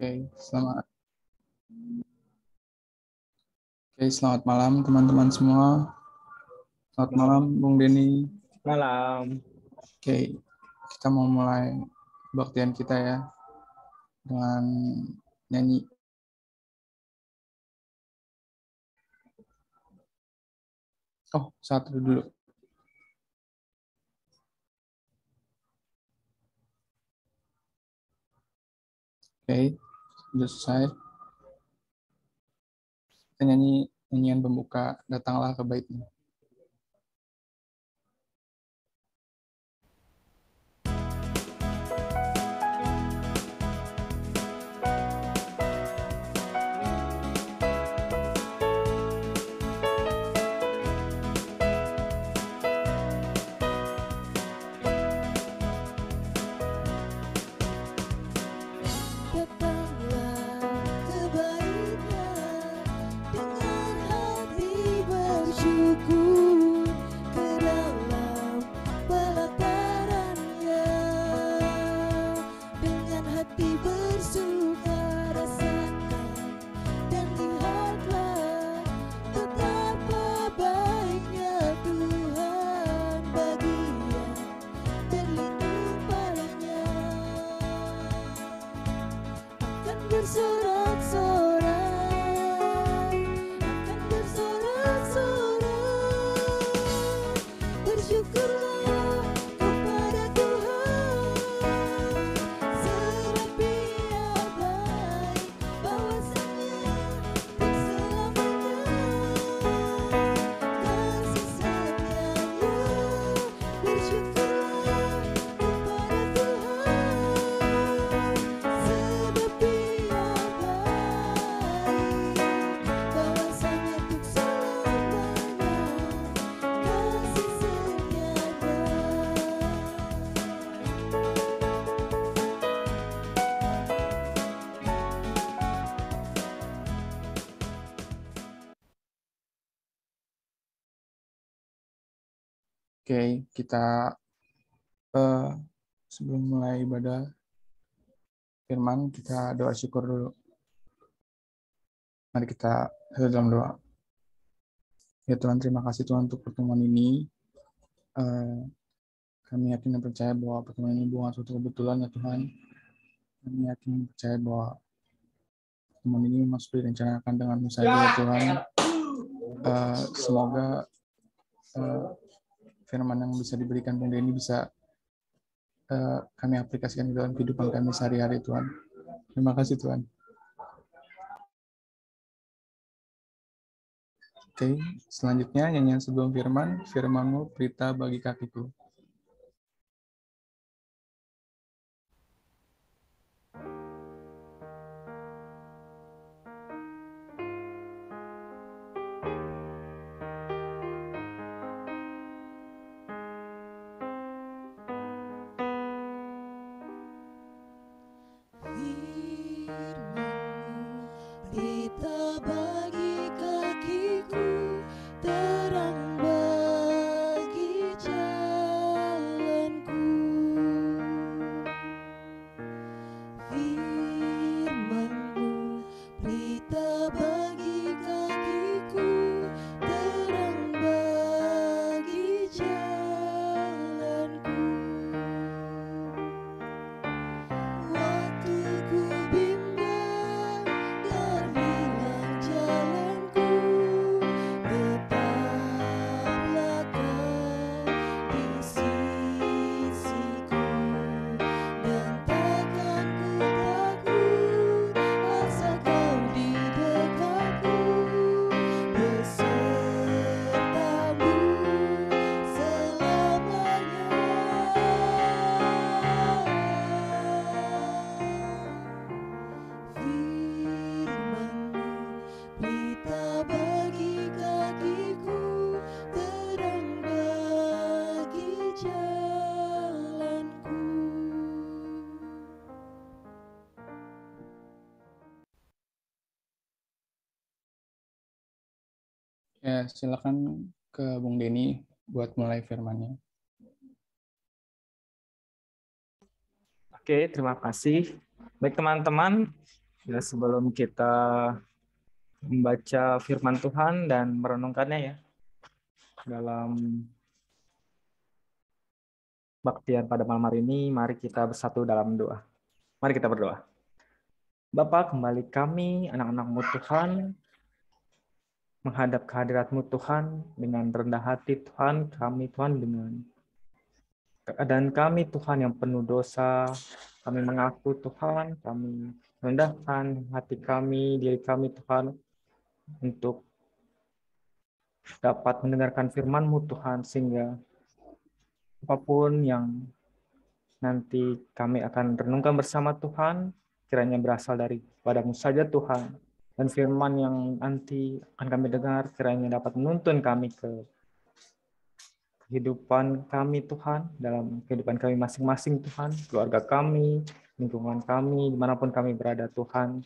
Oke, selamat malam teman-teman semua. Selamat malam Bung Denny. Malam. Oke, kita mau mulai kebaktian kita ya dengan nyanyi. Oh, satu dulu. Oke, sudah selesai. Kita nyanyi nyanyian pembuka, Datanglah ke Baitmu. Oke, kita sebelum mulai ibadah firman, kita doa syukur dulu. Mari kita dalam doa. Ya Tuhan, terima kasih Tuhan untuk pertemuan ini. Kami yakin dan percaya bahwa pertemuan ini bukan suatu kebetulan ya Tuhan. Kami yakin dan percaya bahwa pertemuan ini masuk direncanakan dengan saja ya Tuhan. Semoga firman yang bisa diberikan Bung Denny bisa kami aplikasikan dalam kehidupan kami sehari-hari Tuhan. Terima kasih Tuhan. Oke, selanjutnya nyanyian sebelum firman, firman-Mu berita bagi kakiku. Ya, silakan ke Bung Denny buat mulai firman-Nya. Oke, terima kasih. Baik teman-teman, Ya, sebelum kita membaca firman Tuhan dan merenungkannya ya dalam baktian pada malam hari ini, mari kita bersatu dalam doa. Mari kita berdoa. Bapa, kembali kami, anak-anak-Mu Tuhan, menghadap kehadirat-Mu Tuhan, dengan rendah hati Tuhan, kami Tuhan, dengan keadaan kami Tuhan yang penuh dosa, kami mengaku Tuhan, kami rendahkan hati kami, diri kami Tuhan, untuk dapat mendengarkan firman-Mu Tuhan, sehingga apapun yang nanti kami akan renungkan bersama Tuhan, kiranya berasal dari padamu saja Tuhan. Dan firman yang nanti akan kami dengar, kiranya dapat menuntun kami ke kehidupan kami Tuhan, dalam kehidupan kami masing-masing Tuhan, keluarga kami, lingkungan kami, dimanapun kami berada Tuhan.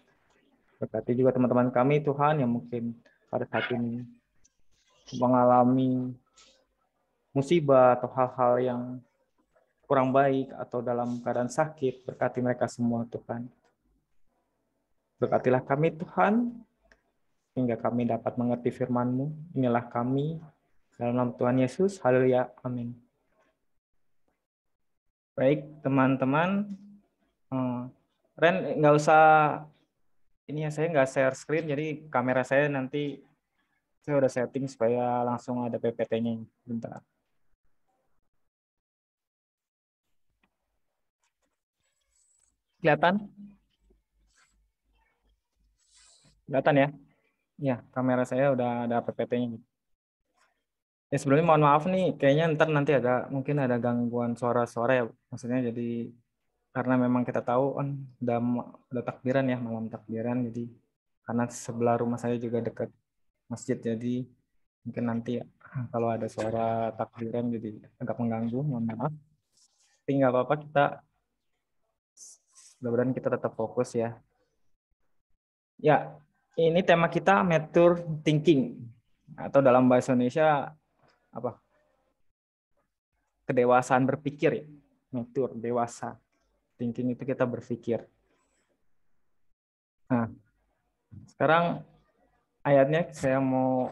Berkati juga teman-teman kami Tuhan yang mungkin pada saat ini mengalami musibah atau hal-hal yang kurang baik atau dalam keadaan sakit, berkati mereka semua Tuhan. Berkatilah kami Tuhan, hingga kami dapat mengerti firman-Mu. Inilah kami, dalam nama Tuhan Yesus, haleluya, amin. Baik teman-teman, Ren nggak usah, ini ya, saya nggak share screen, jadi kamera saya nanti saya udah setting supaya langsung ada PPT-nya. Bentar. Kelihatan? Kelihatan ya? Ya, kamera saya udah ada PPT-nya. Ya sebelumnya mohon maaf nih, kayaknya ntar nanti mungkin ada gangguan suara-suara ya. Maksudnya jadi karena memang kita tahu kan udah takbiran ya, malam takbiran, jadi karena sebelah rumah saya juga dekat masjid, jadi mungkin nanti kalau ada suara takbiran jadi agak mengganggu, mohon maaf. Tapi nggak apa-apa, mudah-mudahan kita tetap fokus ya. Ya, ini tema kita mature thinking, atau dalam bahasa Indonesia apa? Kedewasaan berpikir ya. Mature, dewasa. Thinking itu kita berpikir. Nah, sekarang ayatnya saya mau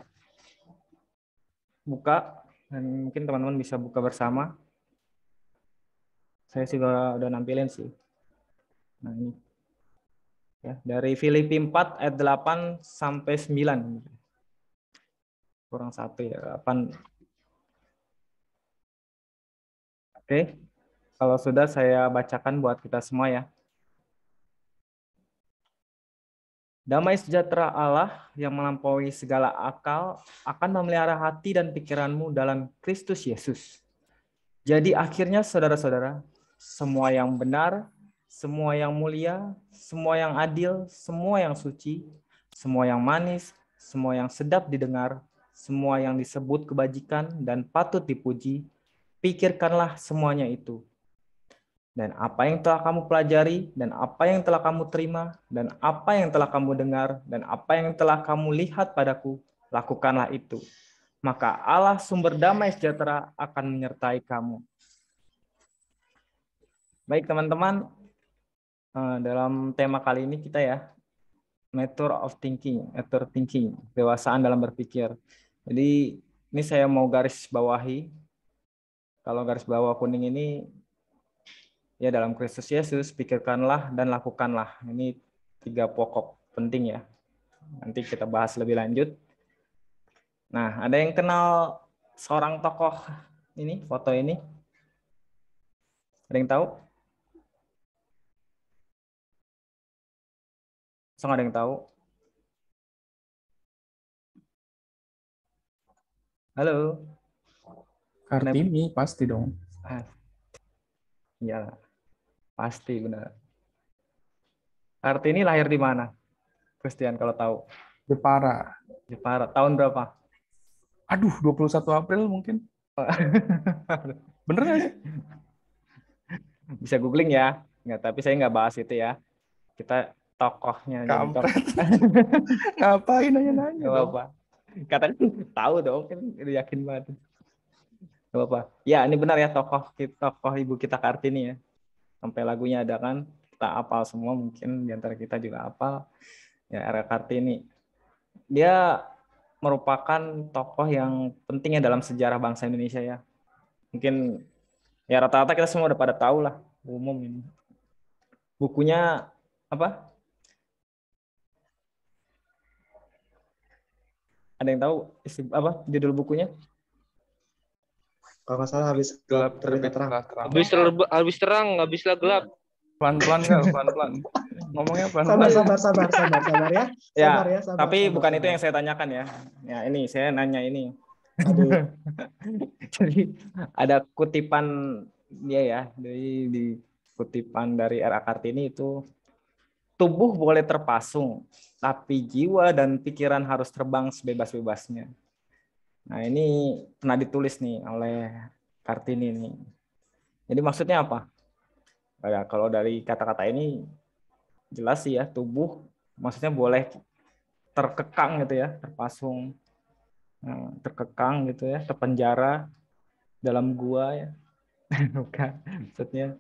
buka, dan mungkin teman-teman bisa buka bersama. Saya juga udah nampilin sih. Nah, ini. Ya, dari Filipi 4 ayat 8 sampai 9. Kurang satu ya, 8. Oke. Kalau sudah, saya bacakan buat kita semua ya. Damai sejahtera Allah yang melampaui segala akal akan memelihara hati dan pikiranmu dalam Kristus Yesus. Jadi akhirnya saudara-saudara, semua yang benar, semua yang mulia, semua yang adil, semua yang suci, semua yang manis, semua yang sedap didengar, semua yang disebut kebajikan dan patut dipuji, pikirkanlah semuanya itu. Dan apa yang telah kamu pelajari, dan apa yang telah kamu terima, dan apa yang telah kamu dengar, dan apa yang telah kamu lihat padaku, lakukanlah itu. Maka Allah sumber damai sejahtera akan menyertai kamu. Baik teman-teman, dalam tema kali ini kita ya, mature thinking, dewasaan dalam berpikir. Jadi ini saya mau garis bawahi. Kalau garis bawah kuning ini, ya dalam Kristus Yesus, pikirkanlah dan lakukanlah. Ini 3 pokok penting ya. Nanti kita bahas lebih lanjut. Nah, ada yang kenal seorang tokoh ini, foto ini? Ada yang tahu? So, ada yang tahu? Halo? Kartini pasti dong. Iya, pasti benar. Kartini lahir di mana? Christian kalau tahu. Jepara. Jepara. Tahun berapa? Aduh, 21 April mungkin. Bener nggak sih? Bisa googling ya. Nggak, tapi saya nggak bahas itu ya. Kita tokohnya jadi tokoh. Kampret. Ngapain nanya-nanya Nggak dong? apa-apa. Katanya tahu dong, kan udah yakin banget. Nggak apa-apa. Ya, ini benar ya, tokoh ibu kita Kartini ya. Sampai lagunya ada kan. kita hafal semua, mungkin di antara kita juga hafal. Ya, R.A. Kartini. Dia merupakan tokoh yang penting ya dalam sejarah bangsa Indonesia ya. Mungkin ya rata-rata kita semua udah pada tahu lah, umum ini. Bukunya apa? Ada yang tahu apa judul bukunya? Kalau nggak salah habis Gelap terbit terang. Habis terang, habislah gelap. Pelan-pelan nggak? Pelan-pelan. Ngomongnya Sabar, pelan-pelan. sabar ya. Ya, Sabar ya, sabar. tapi sabar, bukan sabar. itu yang saya tanyakan ya. Ya ini saya nanya ini. Aduh. Jadi ada kutipan dia ya, di kutipan dari R.A. Kartini itu, tubuh boleh terpasung, tapi jiwa dan pikiran harus terbang sebebas-bebasnya. Nah ini pernah ditulis nih oleh Kartini nih. Jadi maksudnya apa? Ya, kalau dari kata-kata ini jelas sih ya, tubuh maksudnya boleh terkekang gitu ya, terpasung, terkekang gitu ya, terpenjara dalam gua ya. Bukan, maksudnya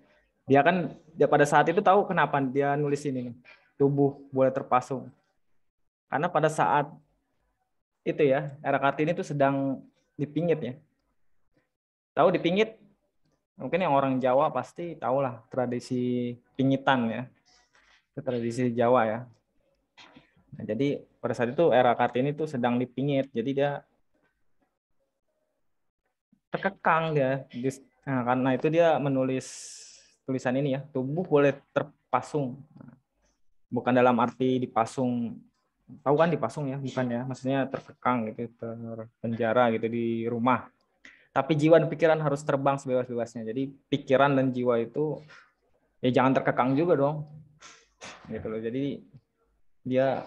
dia kan dia pada saat itu tahu kenapa dia nulis ini nih, tubuh boleh terpasung. Karena pada saat itu ya, R.A. Kartini itu sedang dipingit ya. Tahu dipingit? Mungkin yang orang Jawa pasti tahulah tradisi pingitan ya. Itu tradisi Jawa ya. Nah, jadi pada saat itu R.A. Kartini itu sedang dipingit. Jadi dia terkekang dia. Nah, karena itu dia menulis tulisan ini ya, tubuh boleh terpasung. Bukan dalam arti dipasung, tahu kan dipasung ya, bukan ya, maksudnya terkekang gitu, terpenjara gitu di rumah. Tapi jiwa dan pikiran harus terbang sebebas-bebasnya. Jadi pikiran dan jiwa itu ya jangan terkekang juga dong. Gitu loh. Jadi dia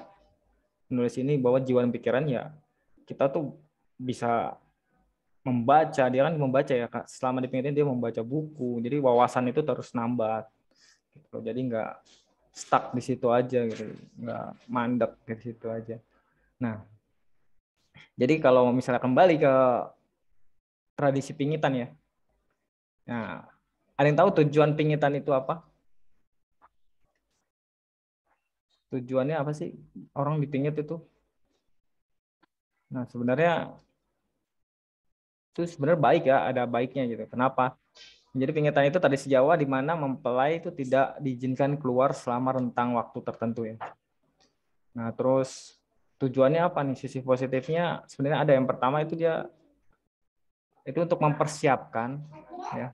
menulis ini bahwa jiwa dan pikiran ya kita tuh bisa membaca, dia kan membaca ya Kak. Selama dipingitin dia membaca buku. Jadi wawasan itu terus nambah. Gitu. Jadi nggak stuck di situ aja gitu. Nggak mandek di situ aja. Nah, jadi kalau misalnya kembali ke tradisi pingitan ya. Nah, ada yang tahu tujuan pingitan itu apa? Tujuannya apa sih orang dipingit itu? Nah, sebenarnya itu sebenarnya baik ya, ada baiknya gitu. Kenapa? Jadi pingitan itu tradisi Jawa di mana mempelai itu tidak diizinkan keluar selama rentang waktu tertentu ya. Nah, terus tujuannya apa nih? Sisi positifnya sebenarnya ada. Yang pertama itu dia itu untuk mempersiapkan ya,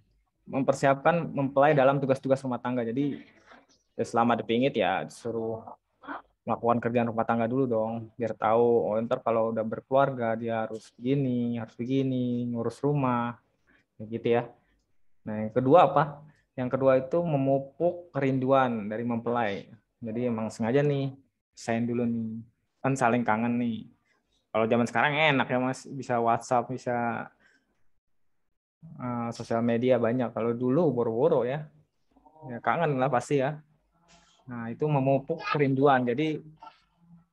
mempersiapkan mempelai dalam tugas-tugas rumah tangga. Jadi ya selama dipingit ya disuruh melakukan kerjaan rumah tangga dulu dong, biar tahu oh ntar kalau udah berkeluarga dia harus begini, ngurus rumah, gitu ya. Nah yang kedua apa? Yang kedua itu memupuk kerinduan dari mempelai. Jadi emang sengaja nih, sign dulu nih, kan saling kangen nih. Kalau zaman sekarang enak ya Mas, bisa WhatsApp, bisa sosial media banyak. Kalau dulu boro-boro ya kangen lah pasti ya. Nah itu memupuk kerinduan. Jadi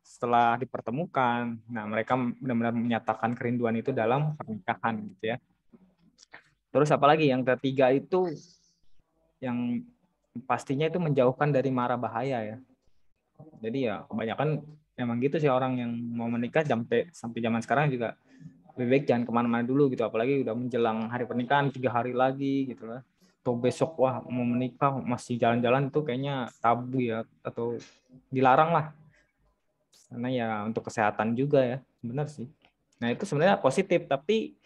setelah dipertemukan, nah mereka benar-benar menyatakan kerinduan itu dalam pernikahan gitu ya. Terus apalagi yang ketiga itu yang pastinya itu menjauhkan dari mara bahaya ya. Jadi ya kebanyakan emang gitu sih orang yang mau menikah sampai zaman sekarang juga lebih baik jangan kemana-mana dulu gitu, apalagi udah menjelang hari pernikahan 3 hari lagi gitu lah. Atau besok wah mau menikah masih jalan-jalan itu kayaknya tabu ya atau dilarang lah. Karena ya untuk kesehatan juga ya, benar sih. Nah itu sebenarnya positif, tapi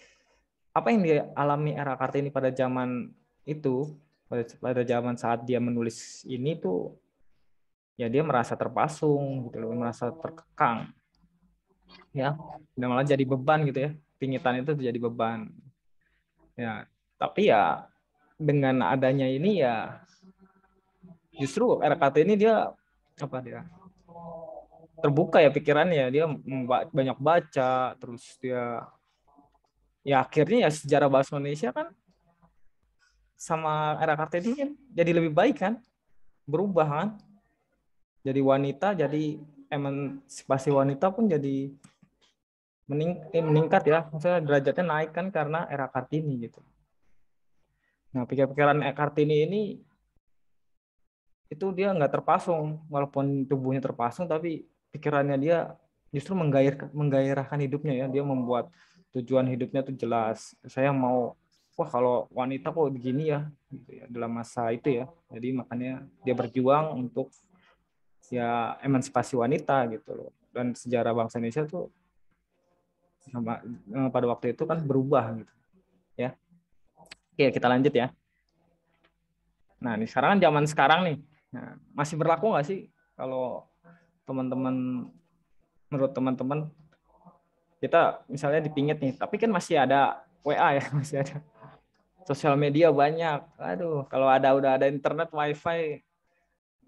apa yang dialami R.A. Kartini pada zaman itu, pada zaman saat dia menulis ini tuh, ya dia merasa terpasung gitu loh, merasa terkekang, ya, dan malah jadi beban gitu ya, pingitan itu jadi beban. Ya, tapi ya dengan adanya ini ya, justru R.A. Kartini dia apa dia? Terbuka ya pikirannya, dia banyak baca, terus dia ya akhirnya ya sejarah bahasa Indonesia kan sama R.A. Kartini kan jadi lebih baik kan, berubah kan, jadi wanita, jadi emansipasi wanita pun jadi meningkat ya, maksudnya derajatnya naik kan karena R.A. Kartini gitu. Nah pikiran R.A. Kartini ini itu dia nggak terpasung, walaupun tubuhnya terpasung tapi pikirannya dia justru menggairahkan hidupnya ya. Dia membuat tujuan hidupnya tuh jelas. Saya mau, wah kalau wanita kok begini ya, gitu ya dalam masa itu ya. Jadi makanya dia berjuang untuk ya emansipasi wanita gitu loh. Dan sejarah bangsa Indonesia tuh pada waktu itu kan berubah gitu ya. Oke, kita lanjut ya. Nah, ini sekarang kan zaman sekarang nih. Nah, masih berlaku nggak sih kalau teman-teman, menurut teman-teman, kita misalnya dipingit nih, tapi kan masih ada WA ya, masih ada sosial media banyak. Aduh, kalau udah ada internet, wifi,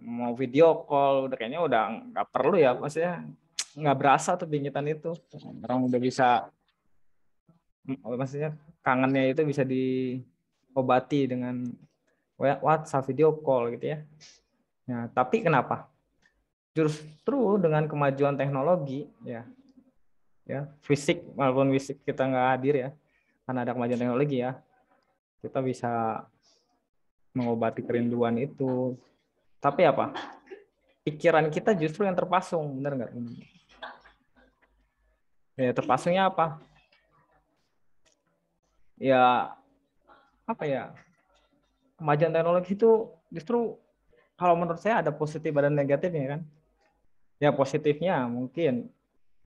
mau video call, udah kayaknya udah nggak perlu ya, maksudnya nggak berasa tuh pingitan itu. Orang udah bisa, maksudnya kangennya itu bisa diobati dengan WhatsApp, video call gitu ya. Nah, tapi kenapa? Justru dengan kemajuan teknologi ya fisik, walaupun fisik kita nggak hadir ya, karena ada kemajuan teknologi ya, kita bisa mengobati kerinduan itu. Tapi apa? Pikiran kita justru yang terpasung, benar nggak? Ya terpasungnya apa? Ya apa ya? Kemajuan teknologi itu justru kalau menurut saya ada positif dan negatifnya kan. Ya positifnya mungkin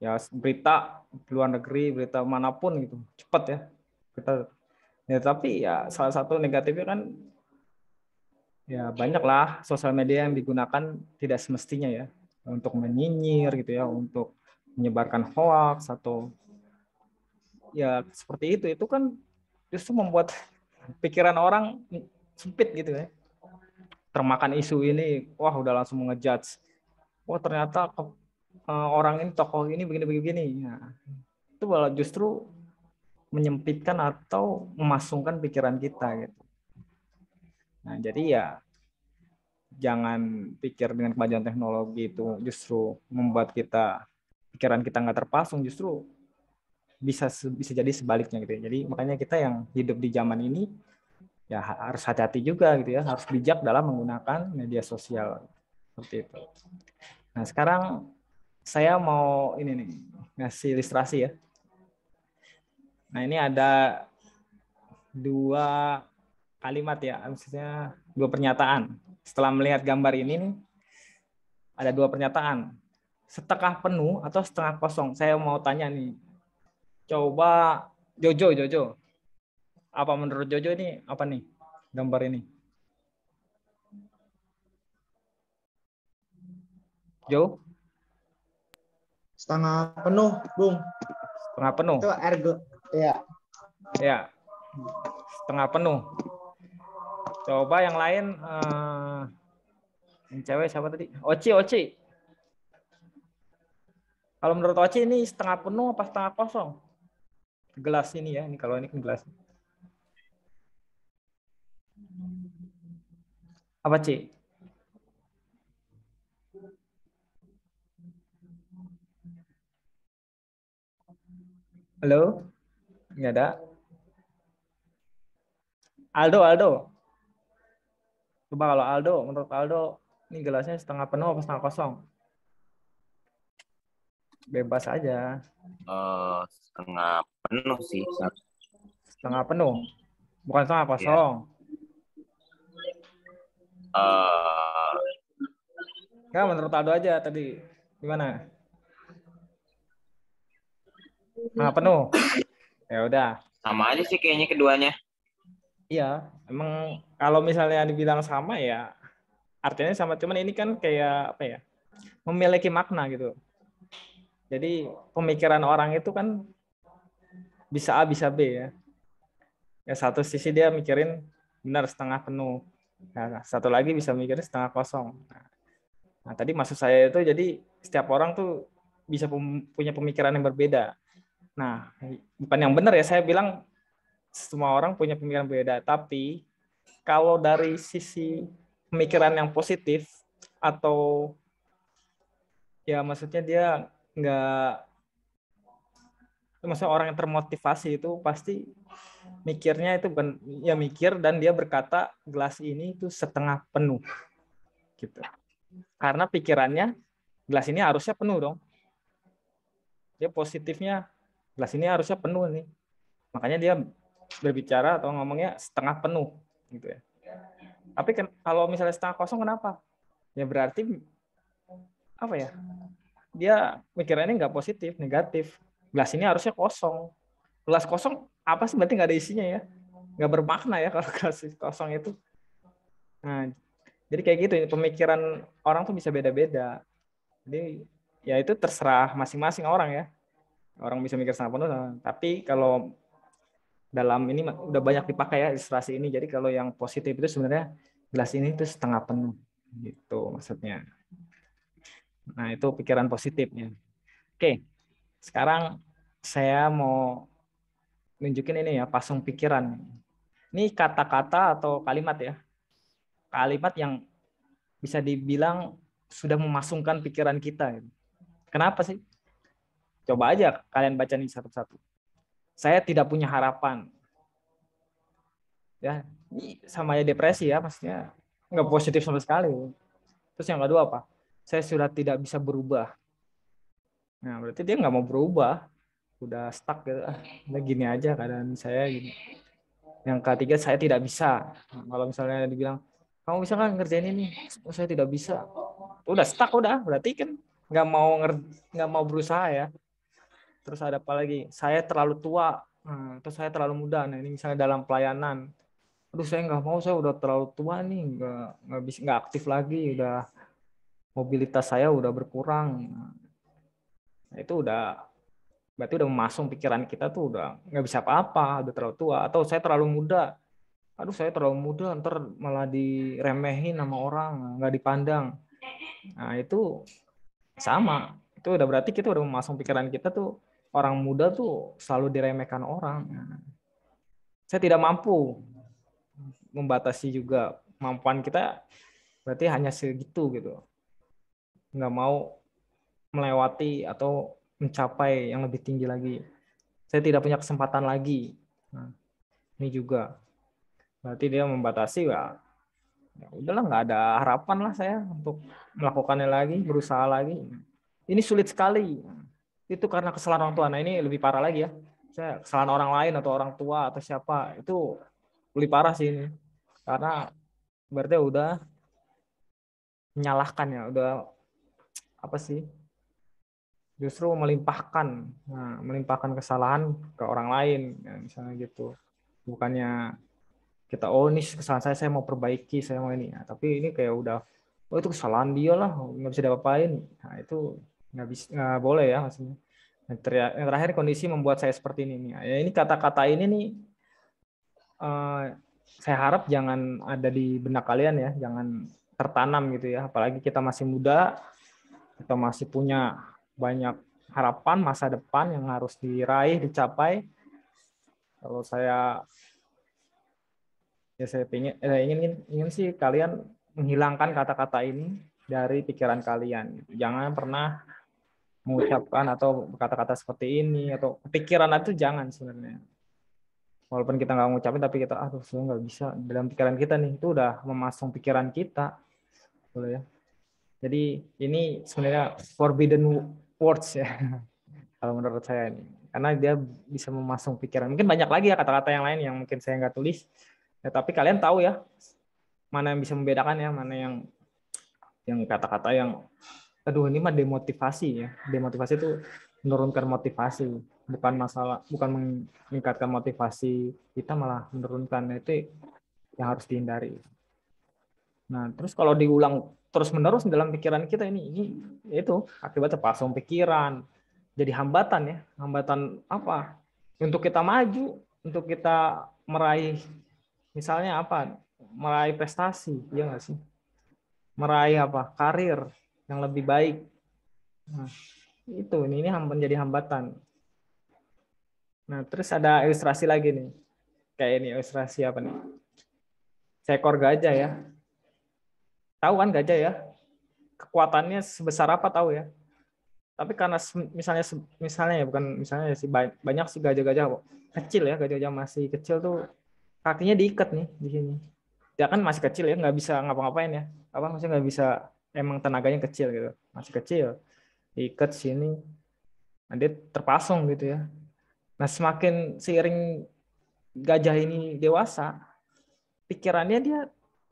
ya berita di luar negeri, berita manapun gitu, cepat ya. Ya tapi ya salah satu negatifnya kan ya banyaklah sosial media yang digunakan tidak semestinya ya untuk menyinyir gitu ya, untuk menyebarkan hoax atau ya seperti itu kan justru membuat pikiran orang sempit gitu ya. Termakan isu ini, wah udah langsung ngejudge. Wah ternyata orang ini, tokoh ini begini-begini. Nah, itu malah justru menyempitkan atau memasungkan pikiran kita gitu. Nah, jadi ya jangan pikir dengan kemajuan teknologi itu justru membuat pikiran kita nggak terpasung, justru bisa jadi sebaliknya gitu ya. Jadi makanya kita yang hidup di zaman ini ya harus hati-hati juga gitu ya, harus bijak dalam menggunakan media sosial seperti itu. Nah, sekarang saya mau ini nih ngasih ilustrasi ya. Nah, ini ada dua kalimat ya, maksudnya dua pernyataan. Setelah melihat gambar ini nih, ada dua pernyataan. Setengah penuh atau setengah kosong? Saya mau tanya nih. Coba Jojo. Apa menurut Jojo ini apa nih gambar ini? Jo? Setengah penuh, Bung. Setengah penuh. Itu ergo. Ya. Ya. Setengah penuh. Coba yang lain yang cewek siapa tadi? Oci. Kalau menurut Oci ini setengah penuh apa setengah kosong? Gelas ini ya, ini kalau ini kan gelas. Apa, Ci? Halo? Nggak ada. Aldo. Coba kalau Aldo, menurut Aldo, ini gelasnya setengah penuh apa setengah kosong? Bebas aja. Setengah penuh sih. Setengah penuh, bukan setengah kosong. Ya, menurut Aldo aja tadi. Gimana? Setengah penuh. Ya udah. Sama aja sih kayaknya keduanya. Iya, emang kalau misalnya dibilang sama ya artinya sama, cuman ini kan kayak apa ya? Memiliki makna gitu. Jadi pemikiran orang itu kan bisa A bisa B ya. Ya satu sisi dia mikirin benar setengah penuh. Nah, satu lagi bisa mikirin setengah kosong. Nah, tadi maksud saya itu jadi setiap orang tuh bisa punya pemikiran yang berbeda. Nah, bukan yang benar ya, saya bilang semua orang punya pemikiran berbeda, tapi kalau dari sisi pemikiran yang positif atau ya maksudnya dia maksudnya orang yang termotivasi itu pasti mikirnya itu ya mikir dan dia berkata gelas ini itu setengah penuh gitu. Karena pikirannya gelas ini harusnya penuh dong. Dia positifnya gelas ini harusnya penuh nih. Makanya dia berbicara atau ngomongnya setengah penuh gitu ya. Tapi kan kalau misalnya setengah kosong kenapa? Ya berarti apa ya? Dia pikirannya nggak positif, negatif. Gelas ini harusnya kosong. Gelas kosong apa sih, berarti nggak ada isinya ya? Nggak bermakna ya kalau gelas kosong itu. Nah, jadi kayak gitu, pemikiran orang tuh bisa beda-beda. Jadi ya itu terserah masing-masing orang ya. Orang bisa mikir setengah penuh, tapi kalau dalam ini udah banyak dipakai ya ilustrasi ini. Jadi kalau yang positif itu sebenarnya gelas ini itu setengah penuh gitu maksudnya. Nah, itu pikiran positifnya. Oke. Sekarang saya mau nunjukin ini ya, pasung pikiran. Ini kata-kata atau kalimat ya. Kalimat yang bisa dibilang sudah memasungkan pikiran kita. Kenapa sih? Coba aja kalian baca nih satu-satu. Saya tidak punya harapan. Ya, ini sama ya depresi ya, maksudnya nggak positif sama sekali. Terus yang kedua apa? Saya sudah tidak bisa berubah. Nah, berarti dia nggak mau berubah. Udah stuck gitu. Udah gini aja keadaan saya gini. Yang ketiga, saya tidak bisa. Nah, kalau misalnya dibilang, kamu bisa nggak ngerjain ini? Oh, saya tidak bisa. Udah stuck udah. Berarti kan nggak mau berusaha ya. Terus ada apa lagi? Saya terlalu tua. Nah, terus saya terlalu muda. Nah, ini misalnya dalam pelayanan. Aduh, saya nggak mau. Saya udah terlalu tua nih. Nggak aktif lagi. Udah mobilitas saya udah berkurang. Nah, itu berarti udah memasung pikiran kita tuh udah nggak bisa apa-apa, udah terlalu tua. Atau saya terlalu muda. Aduh, saya terlalu muda, ntar malah diremehin sama orang, nggak dipandang. Nah, itu sama. Itu udah berarti kita udah memasung pikiran kita tuh orang muda tuh selalu diremehkan orang. Nah, saya tidak mampu membatasi juga kemampuan kita, berarti hanya segitu gitu. Nggak mau melewati atau mencapai yang lebih tinggi lagi. Saya tidak punya kesempatan lagi. Nah, ini juga berarti dia membatasi ya udahlah, nggak ada harapan lah saya untuk melakukannya lagi, berusaha lagi. Ini sulit sekali. Itu karena kesalahan orang tua. Nah, ini lebih parah lagi ya. Kesalahan orang lain atau orang tua atau siapa, itu lebih parah sih ini. Karena berarti udah menyalahkan ya, udah apa sih? Justru melimpahkan kesalahan ke orang lain, ya, misalnya gitu. Bukannya kita, oh ini kesalahan saya mau perbaiki, saya mau ini. Nah, tapi ini kayak udah, oh itu kesalahan dia lah, nggak bisa diapa-apain. Nah, itu nggak boleh ya maksudnya. Yang terakhir kondisi membuat saya seperti ini. Ya, ini kata-kata ini nih, saya harap jangan ada di benak kalian ya, jangan tertanam gitu ya. Apalagi kita masih muda, kita masih punya banyak harapan masa depan yang harus diraih, dicapai. Kalau saya ingin sih kalian menghilangkan kata-kata ini dari pikiran kalian. Jangan pernah mengucapkan atau kata-kata seperti ini atau pikiran itu jangan sebenarnya. Walaupun kita nggak ngucapin tapi kita, aduh saya nggak bisa, dalam pikiran kita nih itu udah memasung pikiran kita, boleh ya. Jadi ini sebenarnya forbidden words ya kalau menurut saya ini, karena dia bisa memasung pikiran. Mungkin banyak lagi ya kata-kata yang lain yang mungkin saya nggak tulis. Ya, tapi kalian tahu ya mana yang bisa membedakan ya, mana yang kata-kata yang aduh ini mah demotivasi ya. Demotivasi itu menurunkan motivasi, bukan meningkatkan motivasi kita, malah menurunkan. Nah, itu yang harus dihindari. Nah, terus kalau diulang terus-menerus dalam pikiran kita ini itu akibatnya pasung pikiran, jadi hambatan ya. Hambatan apa? Untuk kita maju, untuk kita meraih misalnya apa? Meraih prestasi, ya nggak sih? Meraih apa? Karir yang lebih baik. Nah, itu ini menjadi hambatan. Nah, terus ada ilustrasi lagi nih. Kayak ini ilustrasi apa nih? Seekor gajah ya. Tahu kan gajah ya? Kekuatannya sebesar apa tahu ya? Tapi karena misalnya ya, bukan misalnya sih, banyak sih gajah-gajah kecil ya, gajah-gajah masih kecil tuh kakinya diikat nih di sini. Dia kan masih kecil ya, nggak bisa ngapa-ngapain ya. Apa maksudnya nggak bisa, emang tenaganya kecil gitu. Masih kecil. Diikat sini, nah, dia terpasung gitu ya. Nah, semakin seiring gajah ini dewasa, pikirannya dia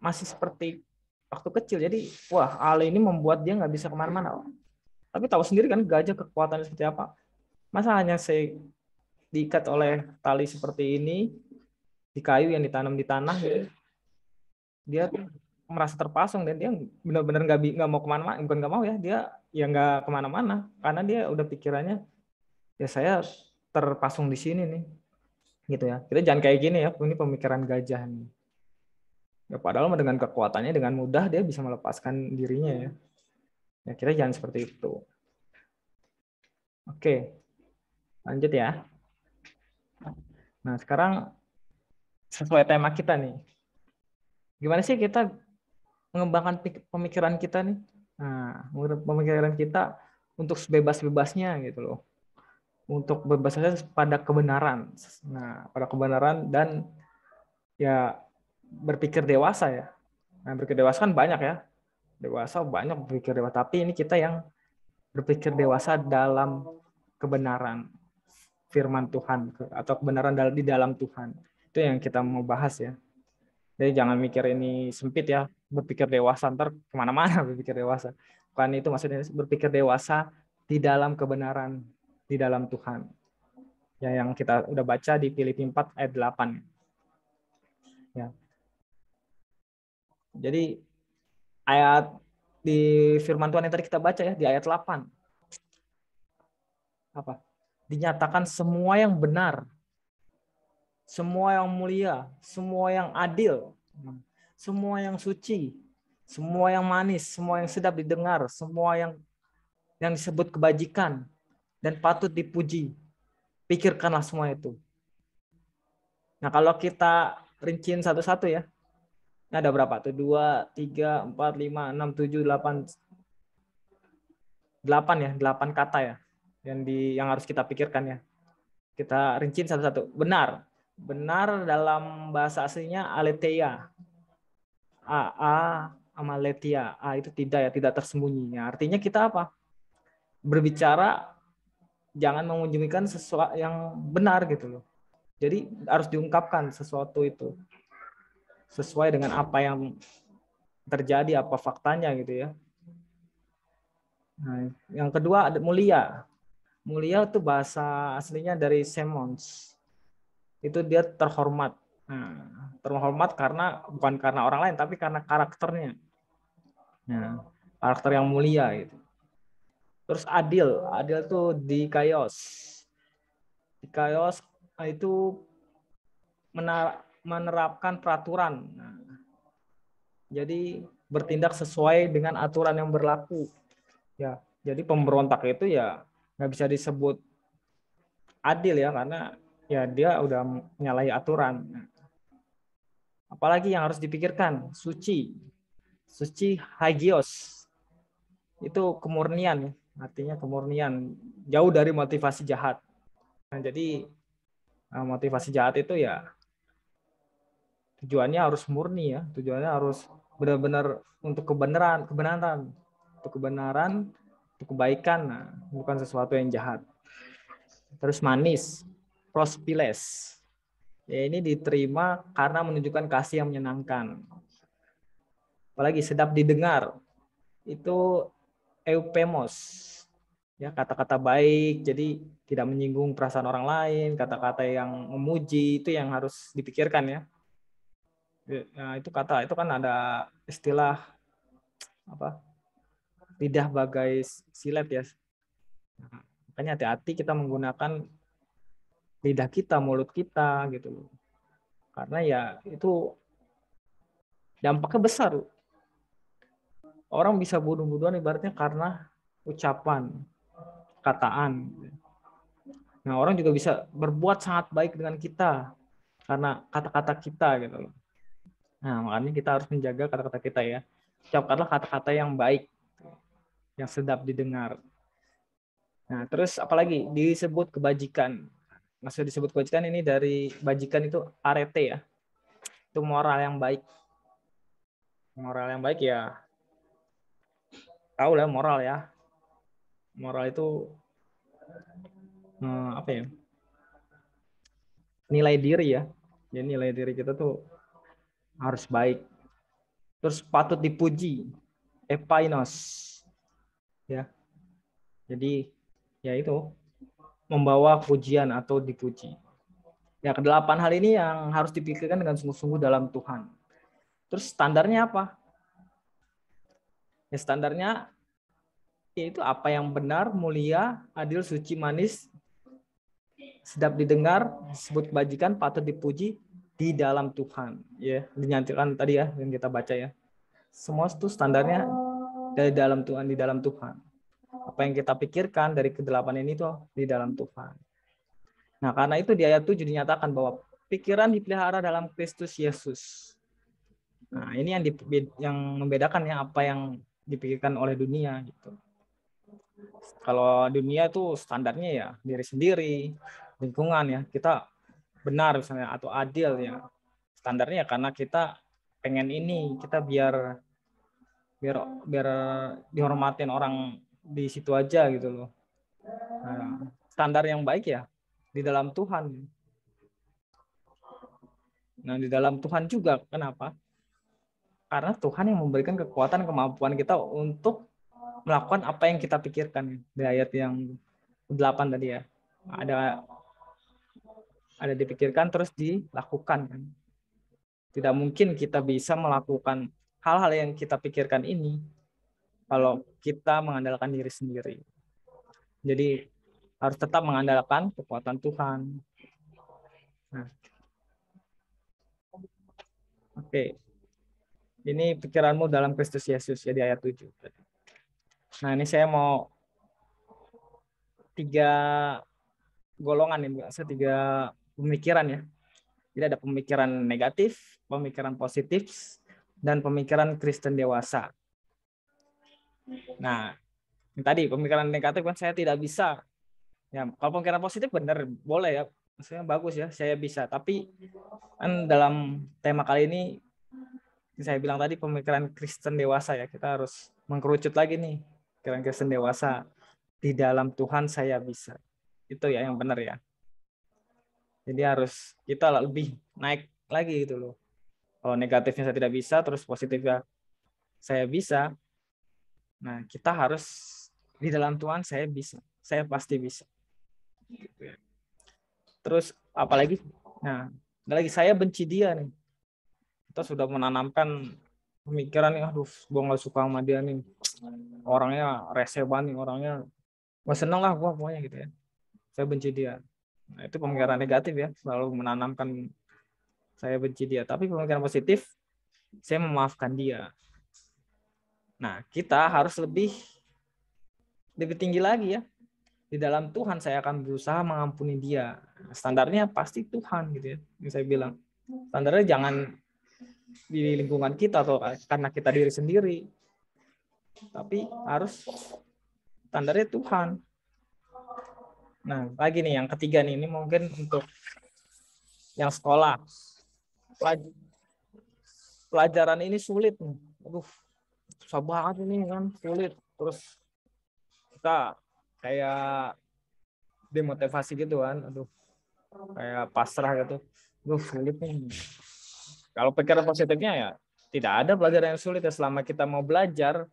masih seperti waktu kecil. Jadi, wah, hal ini membuat dia nggak bisa kemana-mana. Tapi tahu sendiri kan gajah kekuatannya seperti apa. Masa hanya diikat oleh tali seperti ini, di kayu yang ditanam di tanah, gitu. Dia merasa terpasung dan dia benar-benar nggak mau kemana-mana. Bukan nggak mau ya, dia ya nggak kemana-mana. Karena dia udah pikirannya, ya saya terpasung di sini nih. Gitu ya. Kita jangan kayak gini ya, ini pemikiran gajah nih. Ya, padahal dengan kekuatannya dengan mudah dia bisa melepaskan dirinya ya. Ya kita jangan seperti itu. Oke, lanjut ya. Nah sekarang sesuai tema kita nih. Gimana sih kita mengembangkan pemikiran kita nih? Nah, pemikiran kita untuk sebebas-bebasnya gitu loh. Untuk bebasnya pada kebenaran. Nah, pada kebenaran dan ya berpikir dewasa ya. Nah, berpikir dewasa kan banyak ya. Dewasa banyak berpikir dewasa, tapi ini kita yang berpikir dewasa dalam kebenaran firman Tuhan atau kebenaran di dalam Tuhan. Itu yang kita mau bahas ya. Jadi jangan mikir ini sempit ya, berpikir dewasa ntar kemana-mana berpikir dewasa. Bukan itu maksudnya, berpikir dewasa di dalam kebenaran di dalam Tuhan. Ya, yang kita udah baca di Filipi 4 ayat 8. Ya. Jadi ayat di firman Tuhan yang tadi kita baca ya, di ayat 8. Apa? Dinyatakan semua yang benar, semua yang mulia, semua yang adil, semua yang suci, semua yang manis, semua yang sedap didengar, semua yang disebut kebajikan dan patut dipuji. Pikirkanlah semua itu. Nah, kalau kita rinciin satu-satu ya. Ini ada berapa tuh? 2, 3, 4, 5, 6, 7, 8. 8 ya, 8 kata ya. Yang harus kita pikirkan ya. Kita rinciin satu-satu. Benar. Benar dalam bahasa aslinya aletheia. A sama letia. A itu tidak ya, tidak tersembunyi. Ya, artinya kita apa? Berbicara jangan mengunjungikan sesuatu yang benar gitu loh. Jadi harus diungkapkan sesuatu itu sesuai dengan apa yang terjadi, apa faktanya gitu ya. Nah, yang kedua ada mulia. Mulia itu bahasa aslinya dari semons. Itu dia terhormat. Nah, terhormat bukan karena orang lain, tapi karena karakternya. Nah, karakter yang mulia gitu. Terus adil itu dikaios. Dikaios itu menerapkan peraturan. Nah, jadi bertindak sesuai dengan aturan yang berlaku. Ya, jadi pemberontak itu ya nggak bisa disebut adil ya, karena ya dia udah menyalahi aturan. Apalagi yang harus dipikirkan, suci hagios, itu kemurnian, artinya kemurnian, jauh dari motivasi jahat. Nah, jadi motivasi jahat itu ya tujuannya harus murni ya, tujuannya harus benar-benar untuk kebenaran, untuk kebaikan, nah, bukan sesuatu yang jahat. Terus manis, prospiles. Ya, ini diterima karena menunjukkan kasih yang menyenangkan. Apalagi sedap didengar, itu eupemos. Ya, kata-kata baik, jadi tidak menyinggung perasaan orang lain, kata-kata yang memuji, itu yang harus dipikirkan ya. Nah, itu kan ada istilah apa? Lidah bagai silet ya. Nah, makanya hati-hati kita menggunakan lidah kita, mulut kita gitu. Karena ya itu dampaknya besar. Orang bisa bunuh-bunuhan ibaratnya karena ucapan, kataan. Nah, orang juga bisa berbuat sangat baik dengan kita karena kata-kata kita gitu loh. Nah, makanya kita harus menjaga kata-kata kita ya. Ucapkanlah kata-kata yang baik, yang sedap didengar. Nah, terus apalagi disebut kebajikan. Maksud disebut kebajikan ini dari bajikan itu arete ya. Itu moral yang baik. Moral yang baik ya, tahu lah moral ya. Moral itu apa ya? Nilai diri ya. Jadi nilai diri kita tuh harus baik. Terus patut dipuji, epainos. Ya. Jadi ya itu membawa pujian atau dipuji. Ya, kedelapan hal ini yang harus dipikirkan dengan sungguh-sungguh dalam Tuhan. Terus standarnya apa? Ya, standarnya yaitu apa yang benar, mulia, adil, suci, manis, sedap didengar, disebut kebajikan, patut dipuji di dalam Tuhan. Ya, dinyatakan tadi ya yang kita baca ya. Semua itu standarnya dari dalam Tuhan, di dalam Tuhan. Apa yang kita pikirkan dari kedelapan ini tuh di dalam Tuhan. Nah, karena itu di ayat 7 dinyatakan bahwa pikiran dipelihara dalam Kristus Yesus. Nah, ini yang membedakan ya apa yang dipikirkan oleh dunia gitu. Kalau dunia itu standarnya ya diri sendiri, lingkungan ya, kita benar misalnya atau adil ya. Standarnya karena kita pengen ini, kita biar dihormatin orang di situ aja gitu loh. Nah, standar yang baik ya di dalam Tuhan. Nah, di dalam Tuhan juga. Kenapa? Karena Tuhan yang memberikan kekuatan, kemampuan kita untuk melakukan apa yang kita pikirkan. Di ayat yang 8 tadi ya. Ada dipikirkan terus dilakukan. Tidak mungkin kita bisa melakukan hal-hal yang kita pikirkan ini kalau kita mengandalkan diri sendiri. Jadi harus tetap mengandalkan kekuatan Tuhan. Nah, oke. Ini pikiranmu dalam Kristus Yesus ya di ayat 7. Nah, ini saya mau 3 golongan nih, 3 pemikiran ya. Jadi ada pemikiran negatif, pemikiran positif, dan pemikiran Kristen dewasa. Nah, tadi pemikiran negatif kan saya tidak bisa. Ya, kalau pemikiran positif benar boleh ya. Maksudnya bagus ya, saya bisa. Tapi kan dalam tema kali ini saya bilang tadi pemikiran Kristen dewasa ya. Kita harus mengkerucut lagi nih. Pemikiran Kristen dewasa. Di dalam Tuhan saya bisa. Itu ya yang benar ya. Jadi harus kita lebih naik lagi gitu loh. Kalau negatifnya saya tidak bisa, terus positifnya saya bisa. Nah, kita harus di dalam Tuhan saya bisa. Saya pasti bisa. Gitu ya. Terus apalagi? Nah, ada lagi saya benci dia nih. Kita sudah menanamkan pemikiran nih, aduh, gue nggak suka sama dia nih. Orangnya rese banget nih, orangnya gak seneng lah gue pokoknya gitu ya. Saya benci dia. Nah, itu pemikiran negatif ya, selalu menanamkan saya benci dia. Tapi pemikiran positif, saya memaafkan dia. Nah, kita harus lebih tinggi lagi ya. Di dalam Tuhan saya akan berusaha mengampuni dia. Standarnya pasti Tuhan gitu ya. Yang saya bilang. Standarnya jangan di lingkungan kita atau karena kita diri sendiri. Tapi harus standarnya Tuhan. Nah, lagi nih yang ketiga nih, ini mungkin untuk yang sekolah. Pelajaran ini sulit nih. Aduh, susah banget ini kan, sulit. Terus kita kayak demotivasi gitu kan. Aduh, kayak pasrah gitu. Aduh, sulit nih. Kalau pikiran positifnya ya tidak ada pelajaran yang sulit ya, selama kita mau belajar.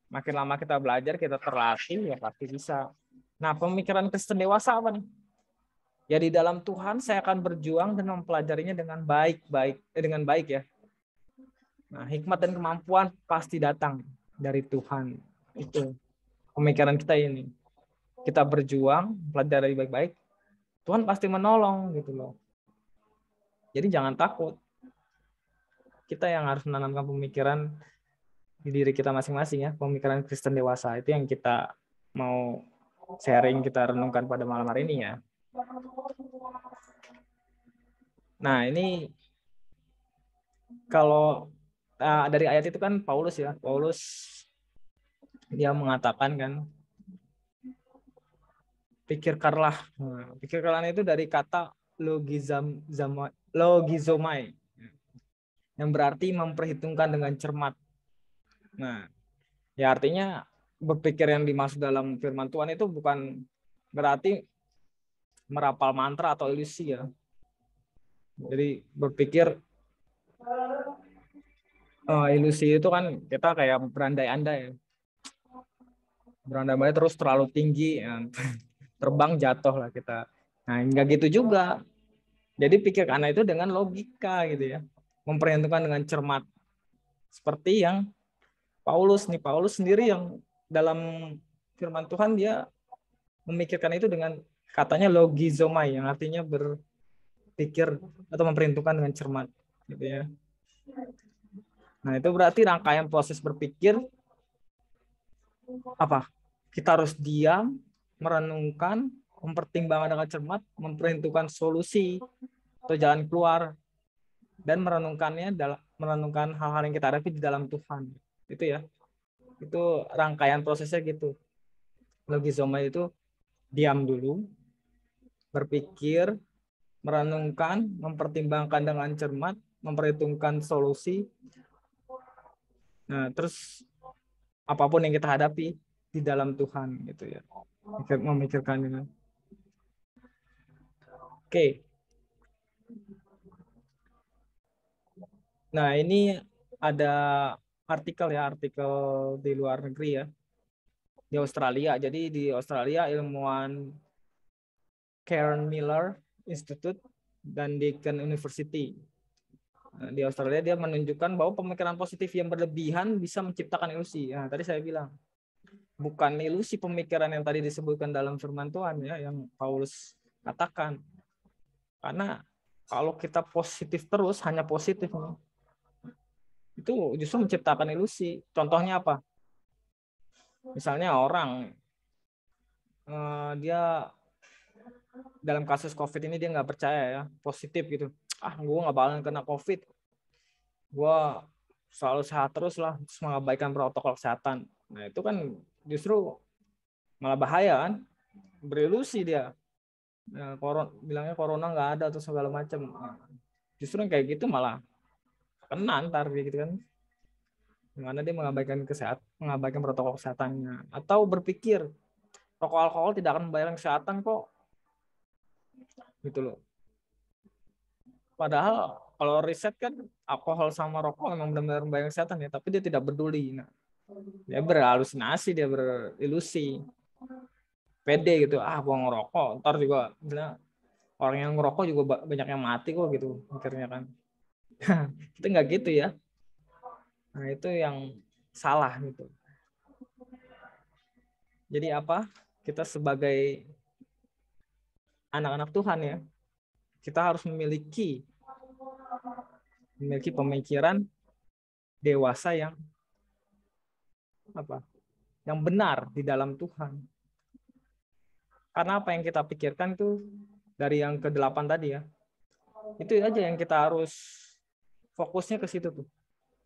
Makin lama kita belajar, kita terlatih ya pasti bisa. Nah, pemikiran Kristen dewasa apa nih? Ya di dalam Tuhan saya akan berjuang dan mempelajarinya dengan baik ya. Nah, hikmat dan kemampuan pasti datang dari Tuhan. Itu pemikiran kita ini. Kita berjuang, pelajari baik-baik, Tuhan pasti menolong gitu loh. Jadi jangan takut. Kita yang harus menanamkan pemikiran di diri kita masing-masing ya, pemikiran Kristen dewasa. Itu yang kita mau sharing, kita renungkan pada malam hari ini ya. Nah, ini kalau dari ayat itu kan Paulus dia mengatakan kan, pikirkanlah. Nah, pikirkanlah itu dari kata logizomai. yang berarti memperhitungkan dengan cermat. Nah, ya artinya berpikir yang dimaksud dalam firman Tuhan itu bukan berarti merapal mantra atau ilusi ya. Jadi berpikir ilusi itu kan kita kayak berandai-andai. Berandai-andai terus terlalu tinggi, ya, terbang jatuh lah kita. Nah, enggak gitu juga. Jadi pikirkan itu dengan logika gitu ya. Memperhitungkan dengan cermat. Seperti yang Paulus sendiri yang dalam firman Tuhan dia memikirkan itu dengan katanya logizomai yang artinya berpikir atau memperhitungkan dengan cermat gitu ya. Nah, itu berarti rangkaian proses berpikir apa? Kita harus diam, merenungkan, mempertimbangkan dengan cermat, memperhitungkan solusi atau jalan keluar dan merenungkan hal-hal yang kita hadapi di dalam Tuhan. Itu ya. Itu rangkaian prosesnya gitu. Logizomai itu diam dulu, berpikir, merenungkan, mempertimbangkan dengan cermat, memperhitungkan solusi. Nah, terus apapun yang kita hadapi di dalam Tuhan gitu ya. Memikirkan dengan. Oke. Nah, ini ada artikel di luar negeri ya. Di Australia. Jadi di Australia ilmuwan Karen Miller Institute dan Deakin University. Nah, di Australia dia menunjukkan bahwa pemikiran positif yang berlebihan bisa menciptakan ilusi. Nah, tadi saya bilang bukan ilusi pemikiran yang tadi disebutkan dalam firman Tuhan ya, yang Paulus katakan. Karena kalau kita positif terus, hanya positif nih, itu justru menciptakan ilusi. Contohnya apa? Misalnya orang dia dalam kasus COVID ini dia nggak percaya ya, positif gitu. Gue nggak bakalan kena COVID. Gue selalu sehat terus lah, terus mengabaikan protokol kesehatan. Nah itu kan justru malah bahaya kan, berilusi dia. Nah, bilangnya corona nggak ada atau segala macam. Nah, justru yang kayak gitu malah kena ntar gitu kan. Dimana dia mengabaikan protokol kesehatannya. Atau berpikir rokok alkohol tidak akan membahayakan kesehatan kok. Gitu loh. Padahal kalau riset kan alkohol sama rokok memang benar-benar membahayakan kesehatan ya, tapi dia tidak peduli. Nah, dia berhalusinasi, dia berilusi. Pede gitu, gua ngerokok, ntar juga misalnya orang yang ngerokok juga banyak yang mati kok gitu mikirnya kan. Kita nggak gitu ya. Nah, itu yang salah gitu. Jadi apa? Kita sebagai anak-anak Tuhan ya, kita harus memiliki pemikiran dewasa yang apa? Yang benar di dalam Tuhan. Karena apa yang kita pikirkan itu dari yang ke-8 tadi ya. Itu aja yang kita harus fokusnya ke situ tuh.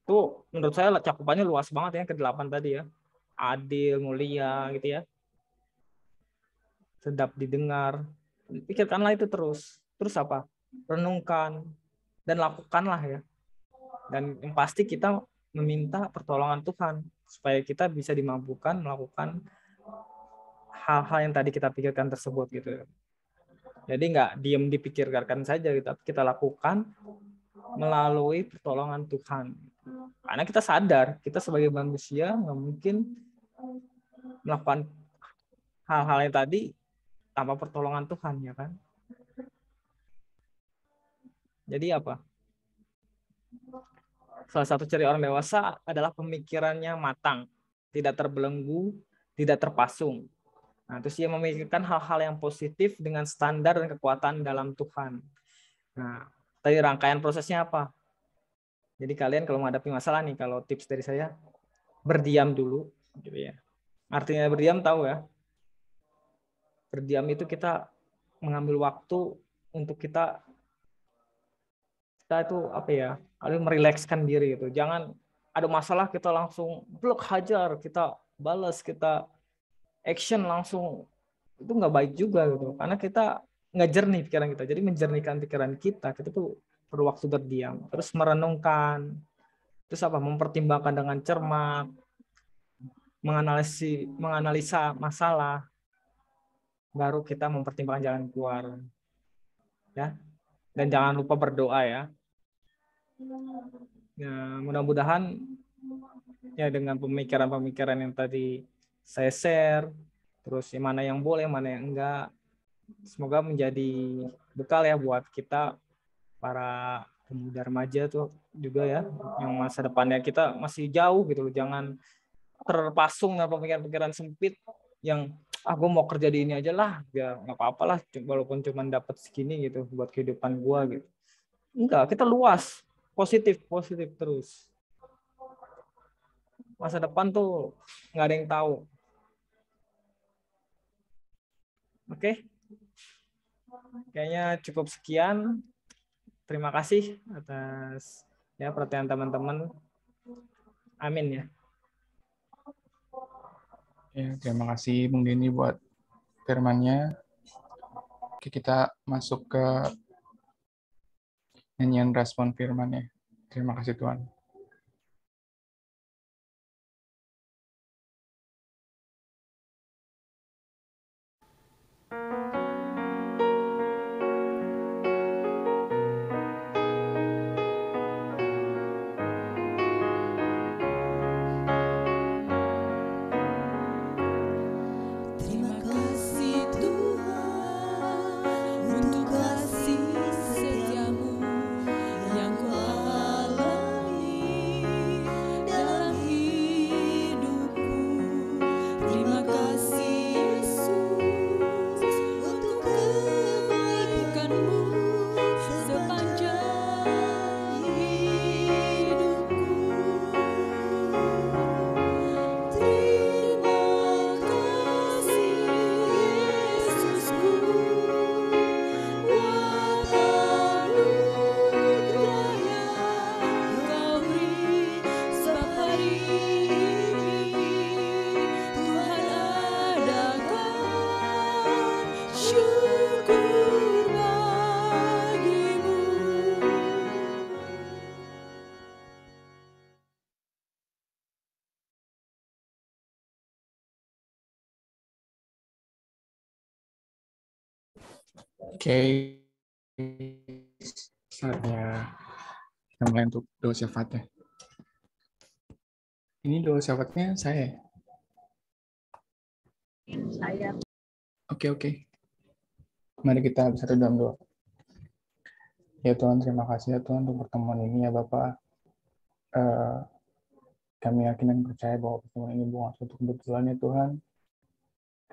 Tuh menurut saya cakupannya luas banget ya ke-8 tadi ya. Adil, mulia gitu ya. Sedap didengar. Pikirkanlah itu terus. Terus apa? Renungkan dan lakukanlah ya. Dan yang pasti kita meminta pertolongan Tuhan supaya kita bisa dimampukan melakukan hal-hal yang tadi kita pikirkan tersebut gitu. Jadi nggak diem dipikirkan saja gitu, tapi kita lakukan melalui pertolongan Tuhan. Karena kita sadar kita sebagai manusia nggak mungkin melakukan hal-hal yang tadi tanpa pertolongan Tuhan ya kan. Jadi apa? Salah satu ciri orang dewasa adalah pemikirannya matang, tidak terbelenggu, tidak terpasung. Nah, terus dia memikirkan hal-hal yang positif dengan standar dan kekuatan dalam Tuhan. Nah, tadi rangkaian prosesnya apa? Jadi kalian kalau menghadapi masalah nih, kalau tips dari saya, berdiam dulu, gitu ya. Artinya berdiam tahu ya? Berdiam itu kita mengambil waktu untuk kita itu apa ya? Merilekskan diri gitu. Jangan ada masalah kita langsung blok hajar, kita balas, kita action langsung, itu nggak baik juga gitu, karena kita nggak jernih pikiran kita. Jadi menjernihkan pikiran kita tuh perlu waktu terdiam, terus merenungkan, terus mempertimbangkan dengan cermat, menganalisa masalah, baru kita mempertimbangkan jalan keluar, ya. Dan jangan lupa berdoa ya. Ya, mudah-mudahan ya dengan pemikiran-pemikiran yang tadi saya share, terus mana yang boleh, mana yang enggak, semoga menjadi bekal ya buat kita para pemuda remaja tuh juga ya, yang masa depannya kita masih jauh gitu loh. Jangan terpasung dengan pemikiran-pemikiran sempit yang gue mau kerja di ini aja lah, ya nggak apa-apa lah, walaupun cuma dapat segini gitu buat kehidupan gue gitu. Enggak, kita luas, positif terus. Masa depan tuh nggak ada yang tahu. Oke, kayaknya cukup sekian. Terima kasih atas ya perhatian teman-teman. Amin ya. Ya, terima kasih Bung Denny buat firman-Nya. Oke, kita masuk ke nyanyian respon firman-Nya. Terima kasih Tuhan. Terima kasih Tuhan untuk kasih setiamu yang Kau alami dalam hidupku. Terima kasih Yesus untuk kebaikan-Mu sepanjang hidupku. Terima kasih Yesusku, buat anugerah yang Kau beri, sebab hari ini Tuhan adakan syukur bagimu. Oke, saatnya kita mulai untuk doa syafaatnya. Ini doa syafaatnya saya. Oke. Mari kita bersatu dalam doa. Ya Tuhan, terima kasih ya Tuhan untuk pertemuan ini ya Bapak. Kami yakin dan percaya bahwa pertemuan ini bukan suatu kebetulan ya Tuhan.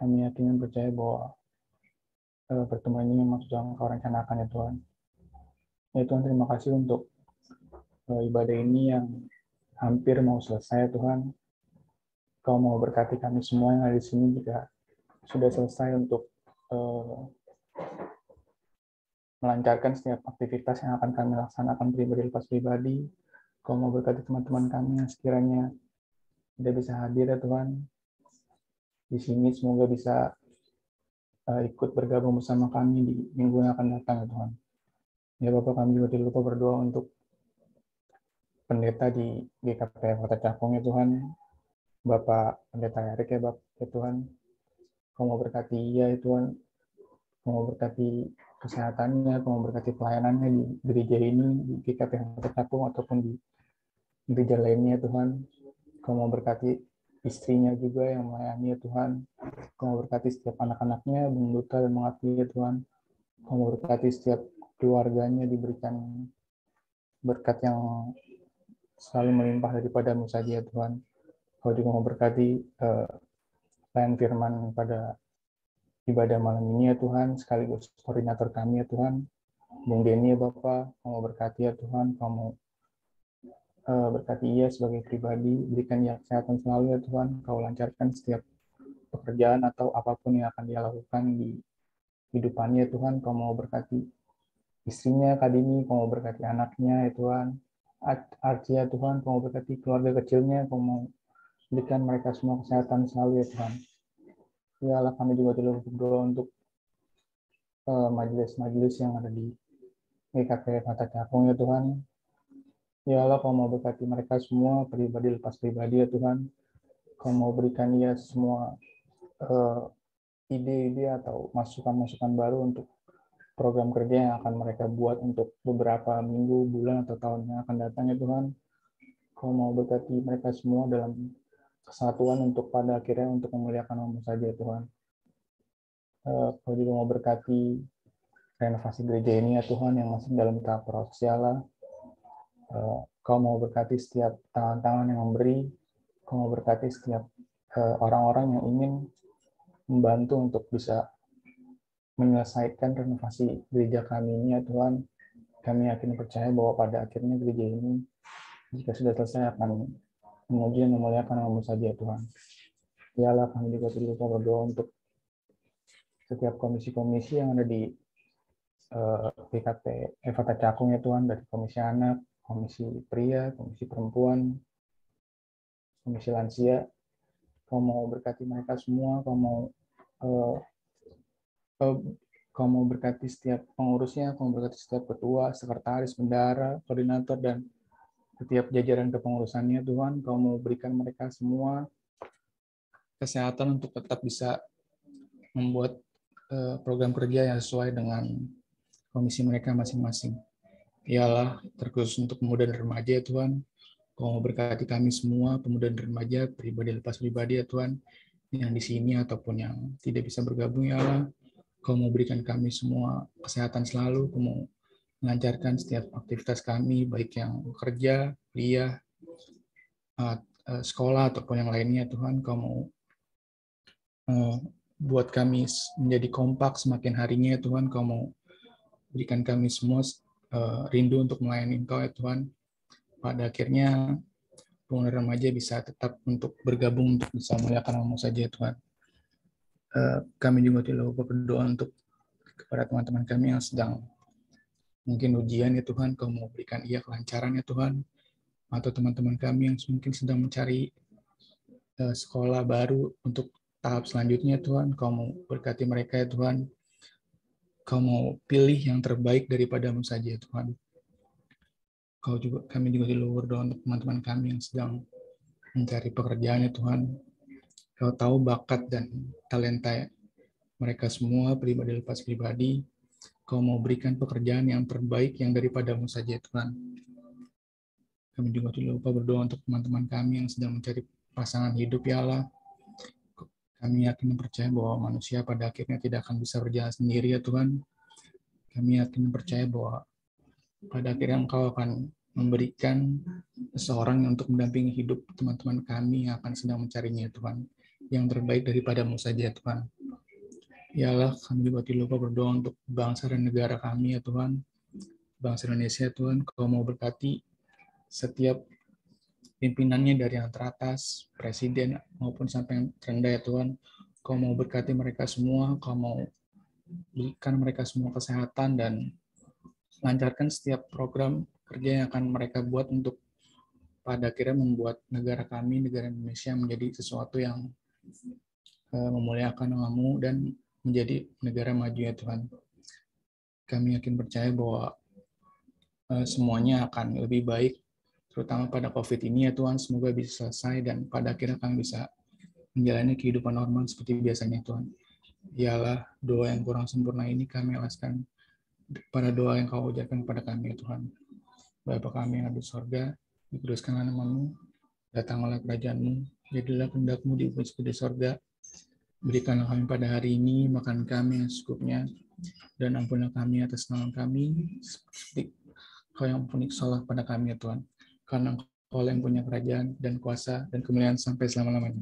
Kami yakin dan percaya bahwa pertemuan ini memang sudah Engkau rencanakan ya Tuhan. Ya Tuhan, terima kasih untuk ibadah ini yang hampir mau selesai ya Tuhan. Kau mau berkati kami semua yang ada di sini jika sudah selesai untuk melancarkan setiap aktivitas yang akan kami laksanakan pribadi lepas pribadi. Kau mau berkati teman-teman kami yang sekiranya tidak bisa hadir ya Tuhan. Di sini semoga bisa ikut bergabung bersama kami di minggu yang akan datang ya Tuhan. Ya Bapak, kami juga tidak lupa berdoa untuk pendeta di GKP Kota Cakung ya Tuhan. Bapak Pendeta Erik ya Bapak ya Tuhan. Kau mau berkati ya Tuhan. Kau mau berkati kesehatannya, kau mau berkati pelayanannya di gereja ini, di GKP Kota Cakung ataupun di gereja lainnya Tuhan. Kau mau berkati istrinya juga yang melayani ya Tuhan. Kau mau berkati setiap anak-anaknya, Bung Duta dan mengabdi ya Tuhan. Kau mau berkati setiap keluarganya, diberikan berkat yang selalu melimpah daripada-Mu saja ya Tuhan. Kau juga mau berkati pelayan firman pada ibadah malam ini ya Tuhan, sekaligus koordinator kami ya Tuhan, Bung Denny ya Bapak. Kau mau berkati ya Tuhan, Kau mau berkati ia sebagai pribadi, berikan dia kesehatan selalu ya Tuhan. Kau lancarkan setiap pekerjaan atau apapun yang akan dia lakukan di hidupannya ya Tuhan. Kau mau berkati istrinya Kak Dini, Kau mau berkati anaknya ya Tuhan, Archie ya Tuhan. Kau mau berkati keluarga kecilnya, Kau mau berikan mereka semua kesehatan selalu ya Tuhan. Ya Allah, kami juga terus berdoa untuk majelis-majelis yang ada di GKP Mata Cakung ya Tuhan. Ya Allah, Kau mau berkati mereka semua, pribadi lepas pribadi ya Tuhan. Kau mau berikan dia semua ide-ide atau masukan-masukan baru untuk program kerja yang akan mereka buat untuk beberapa minggu, bulan, atau tahun yang akan datang ya Tuhan. Kau mau berkati mereka semua dalam kesatuan untuk pada akhirnya untuk memuliakan nama saja ya Tuhan. Kau juga mau berkati renovasi gereja ini ya Tuhan yang masih dalam tahap proses ya Allah. Kau mau berkati setiap tangan-tangan yang memberi. Kau mau berkati setiap orang-orang yang ingin membantu untuk bisa menyelesaikan renovasi gereja kami ini ya Tuhan. Kami yakin percaya bahwa pada akhirnya gereja ini jika sudah selesai akan memuji dan memuliakan nama saja ya Tuhan. Ya Allah, kami juga berdoa untuk setiap komisi-komisi yang ada di PKP Mata Cakung ya Tuhan, dari komisi anak, komisi pria, komisi perempuan, komisi lansia. Kau mau berkati mereka semua, kau mau berkati setiap pengurusnya, kau mau berkati setiap ketua, sekretaris, bendahara, koordinator, dan setiap jajaran kepengurusannya Tuhan. Kau mau berikan mereka semua kesehatan untuk tetap bisa membuat program kerja yang sesuai dengan komisi mereka masing-masing. Ya Allah, terkhusus untuk pemuda dan remaja ya Tuhan. Kau mau berkati kami semua, pemuda dan remaja, pribadi lepas pribadi ya Tuhan, yang di sini ataupun yang tidak bisa bergabung ya Allah. Kau mau berikan kami semua kesehatan selalu, Kau mau melancarkan setiap aktivitas kami, baik yang kerja, kuliah, sekolah, ataupun yang lainnya Tuhan. Kau mau buat kami menjadi kompak semakin harinya Tuhan. Kau mau berikan kami semua rindu untuk melayani Engkau ya Tuhan. Pada akhirnya pemuda remaja bisa tetap untuk bergabung untuk bisa memuliakan nama saja Tuhan. Kami juga tidak lupa berdoa untuk kepada teman-teman kami yang sedang mungkin ujian ya Tuhan. Kau mau berikan ia kelancaran ya Tuhan. Atau teman-teman kami yang mungkin sedang mencari sekolah baru untuk tahap selanjutnya Tuhan. Kau mau berkati mereka ya Tuhan. Kau mau pilih yang terbaik daripada-Mu saja ya Tuhan. Kami juga berdoa untuk teman-teman kami yang sedang mencari pekerjaan ya Tuhan. Kau tahu bakat dan talenta mereka semua, pribadi lepas pribadi. Kau mau berikan pekerjaan yang terbaik yang daripada-Mu saja ya Tuhan. Kami juga tidak lupa berdoa untuk teman-teman kami yang sedang mencari pasangan hidup ya Allah. Kami yakin dan percaya bahwa manusia pada akhirnya tidak akan bisa berjalan sendiri ya Tuhan. Kami yakin dan percaya bahwa pada akhirnya Engkau akan memberikan seseorang untuk mendampingi hidup teman-teman kami yang akan sedang mencarinya Tuhan. Yang terbaik daripada-Mu saja Tuhan. Ya Allah, kami juga tidak lupa berdoa untuk bangsa dan negara kami ya Tuhan. Bangsa Indonesia Tuhan, Kau mau berkati setiap pimpinannya dari yang teratas, presiden maupun sampai yang terendah ya Tuhan. Kau mau berkati mereka semua, Kau mau berikan mereka semua kesehatan dan lancarkan setiap program kerja yang akan mereka buat untuk pada akhirnya membuat negara kami, negara Indonesia menjadi sesuatu yang memuliakan nama-Mu dan menjadi negara maju ya Tuhan. Kami yakin percaya bahwa semuanya akan lebih baik, terutama pada COVID ini ya Tuhan. Semoga bisa selesai dan pada akhirnya kami bisa menjalani kehidupan normal seperti biasanya Tuhan. Ya Allah, doa yang kurang sempurna ini kami alaskan pada doa yang Kau ujarkan kepada kami ya Tuhan. Bapa kami yang ada di sorga, dikuduskanlah nama-Mu, datanglah kerajaan-Mu, jadilah kehendak-Mu di bumi seperti di sorga. Berikanlah kami pada hari ini makan kami yang secukupnya, dan ampunilah kami atas kesalahan kami, seperti Kau yang ampuni kesalahan pada kami ya Tuhan. Karena Kau yang punya kerajaan dan kuasa dan kemuliaan sampai selama-lamanya.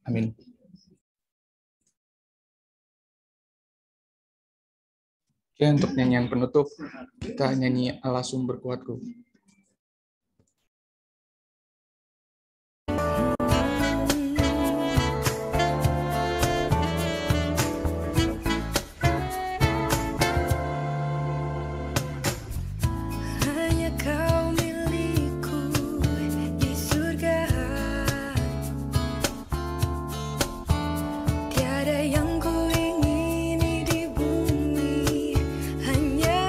Amin. Oke, untuk nyanyian penutup, kita nyanyi Allah Sumber Kuatku. Yang ku ingini di bumi hanya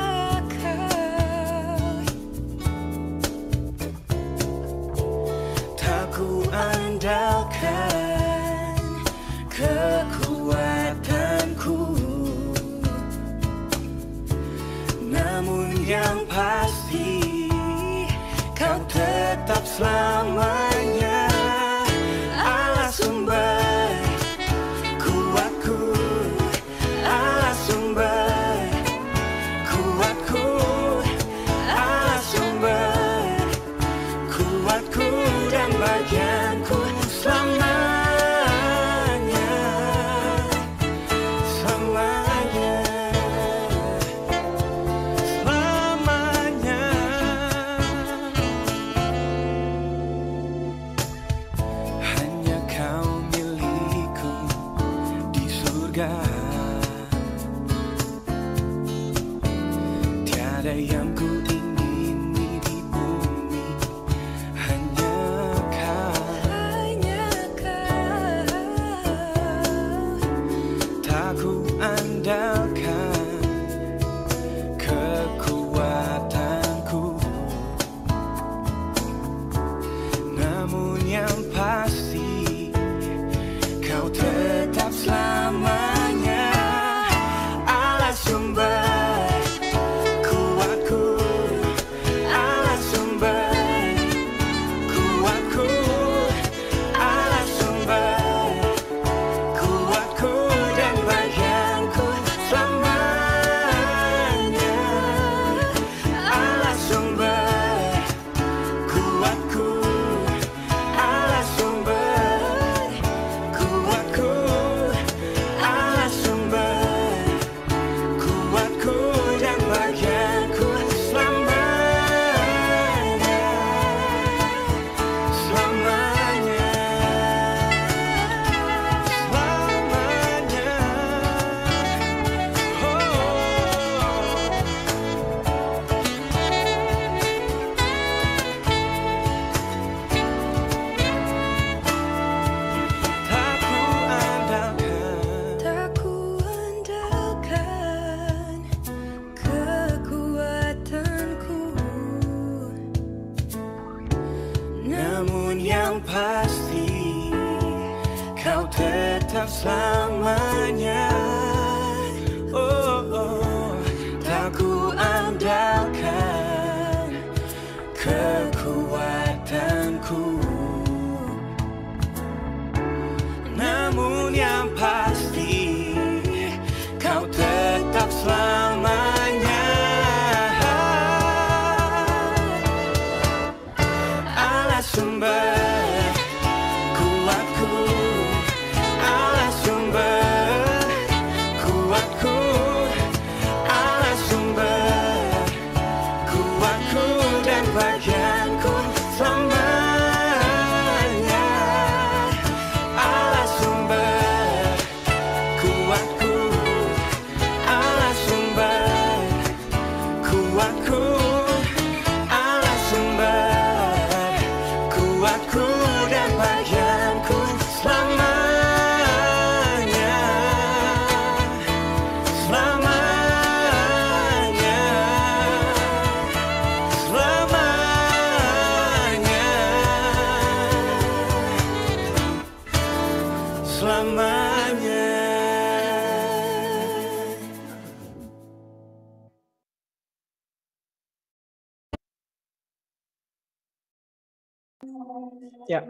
Kau. andalkan kekuatanku, namun yang pasti kau tetap selamanya Allah sumber kuatku, Allah sumber kuatku, Allah sumber kuatku dan bagianku selamanya, selamanya, selamanya. Hanya kau milikku di surga, tiada yang ku ingini di bumi, hanya kau, tak ku andalkan kekuatanku, namun yang pasti kau tetap selamanya Allah sumber kuatku, Allah sumber kuatku, Allah sumber kuatku dan bagianku selamanya, Allah sumber kuatku, Allah sumber kuatku, Allah sumber kuatku dan bagianku selamanya, selamanya, selamanya. Tak ku andalkan kekuatanku, namun yang pasti kau tetap selamanya. Oh, oh, tak ku andalkan kekuatanku, namun yang pasti kau tetap selamanya Allah sumber kuatku, Allah sumber kuatku, Allah sumber kuatku dan bagianku selamanya, Allah sumber kuatku, Allah sumber kuatku, Allah sumber kuatku dan bagianku selamanya, selamanya, selamanya, selamanya. Ya,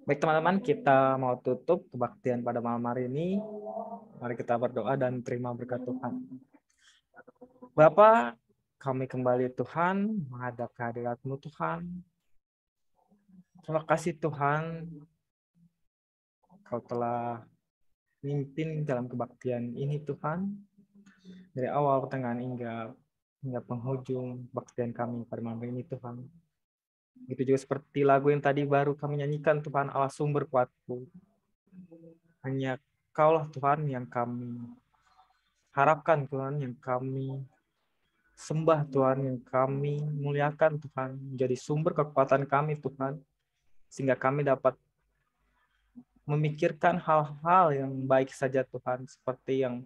baik teman-teman, kita mau tutup kebaktian pada malam hari ini. Mari kita berdoa dan terima berkat Tuhan. Bapa, kami kembali Tuhan menghadap kehadirat-Mu Tuhan. Terima kasih Tuhan, Kau telah mimpin dalam kebaktian ini Tuhan. Dari awal, pertengahan hingga penghujung kebaktian kami pada malam hari ini Tuhan. Itu juga seperti lagu yang tadi baru kami nyanyikan Tuhan, Allah sumber kuatku. Hanya Kaulah Tuhan yang kami harapkan Tuhan, yang kami sembah Tuhan, yang kami muliakan Tuhan, menjadi sumber kekuatan kami Tuhan, sehingga kami dapat memikirkan hal-hal yang baik saja Tuhan, seperti yang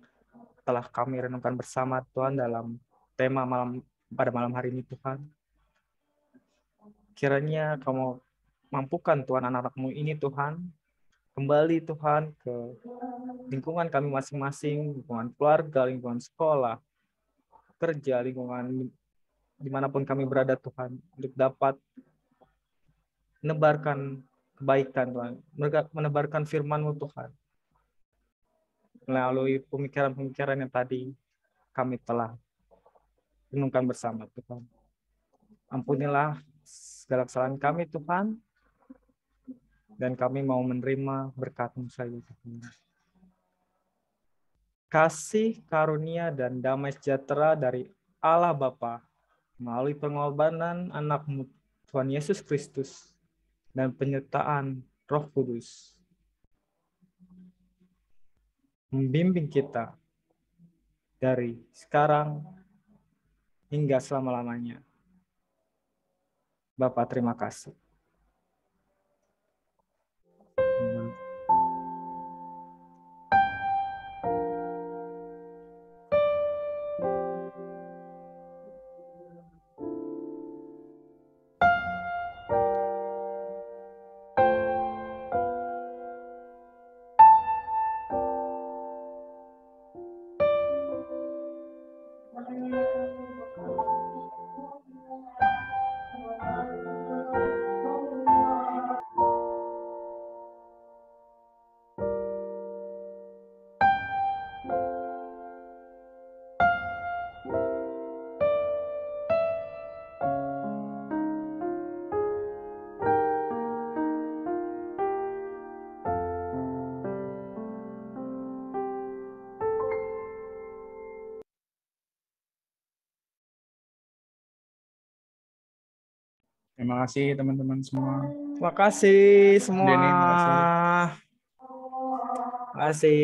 telah kami renungkan bersama Tuhan dalam tema pada malam hari ini Tuhan. Kiranya Kamu mampukan Tuhan anak-anak-Mu ini Tuhan, kembali Tuhan ke lingkungan kami masing-masing, lingkungan keluarga, lingkungan sekolah, kerja, lingkungan dimanapun kami berada Tuhan, untuk dapat menebarkan kebaikan Tuhan, menebarkan firman-Mu Tuhan, melalui pemikiran-pemikiran yang tadi kami telah renungkan bersama Tuhan. Ampunilah segala kesalahan kami Tuhan, dan kami mau menerima berkat-Mu saja Tuhan. Kasih, karunia, dan damai sejahtera dari Allah Bapa melalui pengorbanan anak-Mu Tuhan Yesus Kristus dan penyertaan Roh Kudus membimbing kita dari sekarang hingga selama-lamanya. Bapa, terima kasih. Terima kasih teman-teman semua. Terima kasih semua. Denny, terima kasih. Terima kasih.